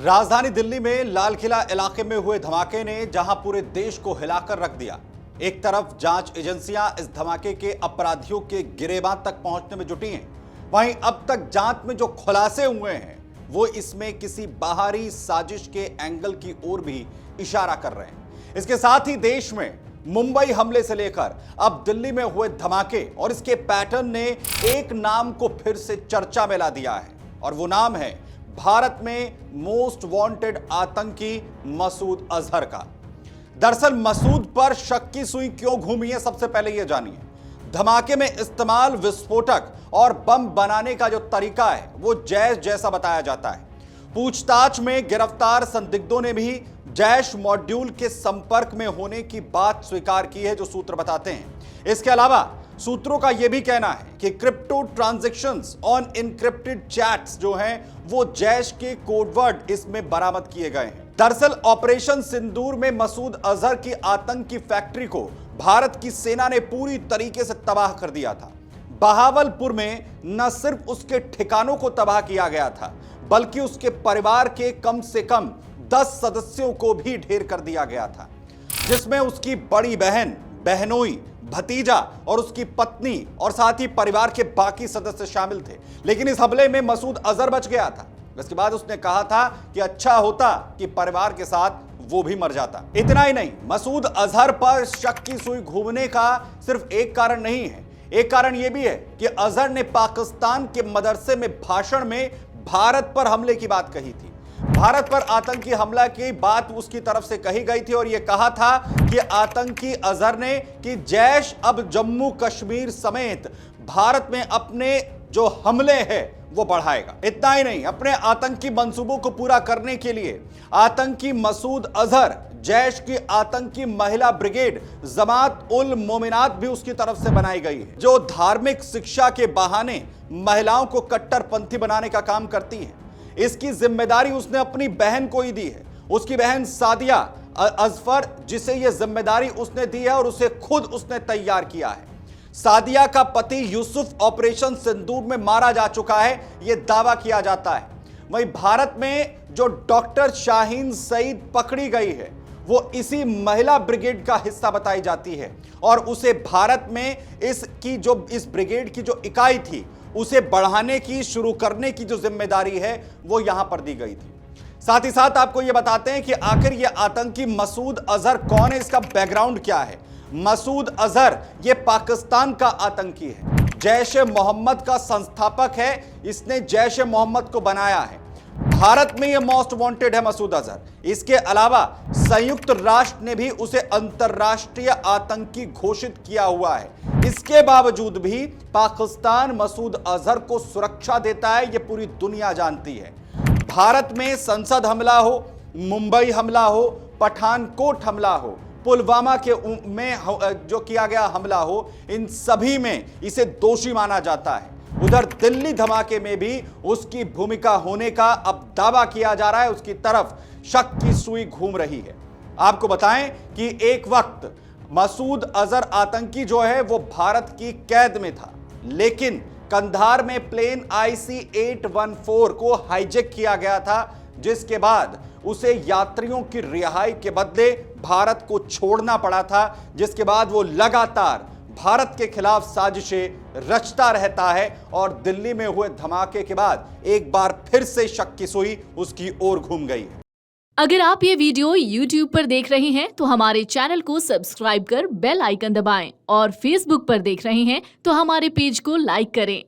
राजधानी दिल्ली में लाल किला इलाके में हुए धमाके ने जहां पूरे देश को हिलाकर रख दिया। एक तरफ जांच एजेंसियां इस धमाके के अपराधियों के गिरेबान तक पहुंचने में जुटी हैं, वहीं अब तक जांच में जो खुलासे हुए हैं वो इसमें किसी बाहरी साजिश के एंगल की ओर भी इशारा कर रहे हैं। इसके साथ ही देश में मुंबई हमले से लेकर अब दिल्ली में हुए धमाके और इसके पैटर्न ने एक नाम को फिर से चर्चा में ला दिया है और वो नाम है भारत में मोस्ट वांटेड आतंकी मसूद अजहर का। दरअसल मसूद पर शक की सुई क्यों घूमी है, सबसे पहले यह जानिए। धमाके में इस्तेमाल विस्फोटक और बम बनाने का जो तरीका है वो जैश जैसा बताया जाता है। पूछताछ में गिरफ्तार संदिग्धों ने भी जैश मॉड्यूल के संपर्क में होने की बात स्वीकार की है, जो सूत्र बताते हैं। इसके अलावा सूत्रों का यह भी कहना है कि crypto transactions on encrypted chats जो हैं वो जैश के कोडवर्ड इसमें बरामद किए गए हैं। दरअसल ऑपरेशन सिंदूर में मसूद अजहर की आतंक की फैक्ट्री को भारत की सेना ने पूरी तरीके से तबाह कर दिया था। बहावलपुर में न सिर्फ उसके ठिकानों को तबाह किया गया था बल्कि उसके परिवार के कम से कम 10 सदस्यों को भी ढेर कर दिया गया था, जिसमें उसकी बड़ी बहन, बहनोई, भतीजा और उसकी पत्नी और साथ ही परिवार के बाकी सदस्य शामिल थे। लेकिन इस हमले में मसूद अजहर बच गया था। इसके बाद उसने कहा था कि अच्छा होता कि परिवार के साथ वो भी मर जाता। इतना ही नहीं, मसूद अजहर पर शक की सुई घूमने का सिर्फ एक कारण नहीं है। एक कारण यह भी है कि अजहर ने पाकिस्तान के मदरसे में भाषण में भारत पर हमले की बात कही थी। भारत पर आतंकी हमला की बात उसकी तरफ से कही गई थी और यह कहा था कि आतंकी अजहर ने कि जैश अब जम्मू कश्मीर समेत भारत में अपने जो हमले हैं वो बढ़ाएगा। इतना ही नहीं, अपने आतंकी मंसूबों को पूरा करने के लिए आतंकी मसूद अजहर जैश की आतंकी महिला ब्रिगेड जमात उल मोमिनात भी उसकी तरफ से बनाई गई है, जो धार्मिक शिक्षा के बहाने महिलाओं को कट्टरपंथी बनाने का काम करती है। इसकी जिम्मेदारी उसने अपनी बहन को ही दी है, उसकी बहन सादिया अजफर, जिसे यह जिम्मेदारी उसने दी है और उसे खुद उसने तैयार किया है। सादिया का पति यूसुफ ऑपरेशन सिंदूर में मारा जा चुका है, यह दावा किया जाता है। वहीं भारत में जो डॉक्टर शाहीन सईद पकड़ी गई है वो इसी महिला ब्रिगेड का हिस्सा बताई जाती है और उसे भारत में इस ब्रिगेड की जो इकाई थी उसे बढ़ाने की, शुरू करने की जो जिम्मेदारी है वो यहां पर दी गई थी। साथ ही साथ आपको यह बताते हैं कि आखिर यह आतंकी मसूद अजहर कौन है, इसका बैकग्राउंड क्या है। मसूद अजहर यह पाकिस्तान का आतंकी है, जैश ए मोहम्मद का संस्थापक है, इसने जैश ए मोहम्मद को बनाया है। भारत में यह मोस्ट वांटेड है मसूद अजहर। इसके अलावा संयुक्त राष्ट्र ने भी उसे अंतरराष्ट्रीय आतंकी घोषित किया हुआ है। इसके बावजूद भी पाकिस्तान मसूद अजहर को सुरक्षा देता है, यह पूरी दुनिया जानती है। भारत में संसद हमला हो, मुंबई हमला हो, पठानकोट हमला हो, पुलवामा में जो किया गया हमला हो, इन सभी में इसे दोषी माना जाता है। उधर दिल्ली धमाके में भी उसकी भूमिका होने का अब दावा किया जा रहा है, उसकी तरफ शक की सुई घूम रही है। आपको बताएं कि एक वक्त मसूद अजहर आतंकी जो है वो भारत की कैद में था, लेकिन कंधार में प्लेन IC-814 को हाईजैक किया गया था, जिसके बाद उसे यात्रियों की रिहाई के बदले भारत को छोड़ना पड़ा था, जिसके बाद वो लगातार भारत के खिलाफ साजिशें रचता रहता है और दिल्ली में हुए धमाके के बाद एक बार फिर से शक की सुई उसकी ओर घूम गई है। अगर आप ये वीडियो YouTube पर देख रहे हैं तो हमारे चैनल को सब्सक्राइब कर बेल आइकन दबाएं और Facebook पर देख रहे हैं तो हमारे पेज को लाइक करें।